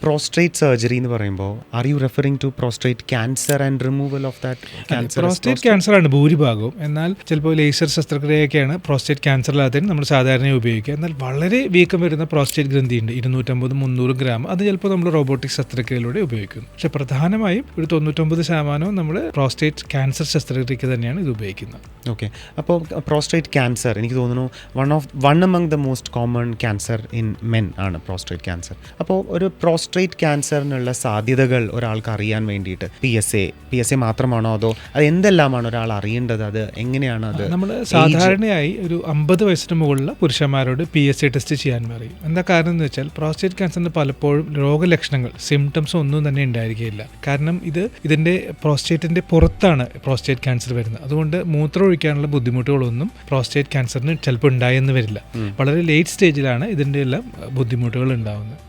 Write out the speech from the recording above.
Prostate surgery എന്ന് പറയുമ്പോൾ are you referring to prostate cancer and removal of that cancer? Prostate ക്യാൻസറാണ് ഭൂരിഭാഗവും. എന്നാൽ ചിലപ്പോൾ ലേസർ ശസ്ത്രക്രിയയൊക്കെയാണ് പ്രോസ്റ്റേറ്റ് ക്യാൻസറിലാത്തതിന് നമ്മൾ സാധാരണ ഉപയോഗിക്കുക. എന്നാൽ വളരെ വീക്കം വരുന്ന പ്രോസ്റ്റേറ്റ് ഗ്രന്ഥിയുണ്ട്, 250-300 ഗ്രാം. അത് ചിലപ്പോൾ നമ്മൾ റോബോട്ടിക് ശസ്ത്രക്രിയയിലൂടെ ഉപയോഗിക്കുന്നു. പക്ഷേ പ്രധാനമായും ഒരു 99% നമ്മൾ പ്രോസ്റ്റേറ്റ് ക്യാൻസർ ശസ്ത്രക്രിയക്ക് തന്നെയാണ് ഇത് ഉപയോഗിക്കുന്നത്. ഓക്കെ. അപ്പോൾ പ്രോസ്ട്രേറ്റ് ക്യാൻസർ എനിക്ക് തോന്നുന്നു one among the most common cancer in men ആണ് പ്രോസ്ട്രേറ്റ് ക്യാൻസർ. അപ്പോൾ ഒരു പ്രോസ്ട്രേറ്റ് ക്യാൻസറിനുള്ള സാധ്യതകൾ ഒരാൾക്ക് അറിയാൻ വേണ്ടിയിട്ട് പി എസ് എ മാത്രമാണോ, അതോ അത് എന്തെല്ലാമാണ് ഒരാൾ അറിയേണ്ടത്, അത് എങ്ങനെയാണ്? അത് നമ്മൾ സാധാരണയായി ഒരു 50 വയസ്സിന് മുകളിലുള്ള പുരുഷന്മാരോട് PSA ടെസ്റ്റ് ചെയ്യാൻ പറയും. എന്താ കാരണം എന്ന് വെച്ചാൽ പ്രോസ്റ്റേറ്റ് ക്യാൻസറിന് പലപ്പോഴും രോഗലക്ഷണങ്ങൾ, സിംറ്റംസ് ഒന്നും തന്നെ ഉണ്ടായിരിക്കുകയില്ല. കാരണം ഇതിൻ്റെ പ്രോസ്റ്റേറ്റിൻ്റെ പുറത്താണ് പ്രോസ്റ്റേറ്റ് ക്യാൻസർ വരുന്നത്. അതുകൊണ്ട് മൂത്രം ഒഴിക്കാനുള്ള ബുദ്ധിമുട്ടുകളൊന്നും പ്രോസ്റ്റേറ്റ് ക്യാൻസറിന് ചിലപ്പോൾ ഉണ്ടായെന്ന് വരില്ല. വളരെ ലേറ്റ് സ്റ്റേജിലാണ് ഇതിൻ്റെ എല്ലാം ബുദ്ധിമുട്ടുകൾ ഉണ്ടാകുന്നത്.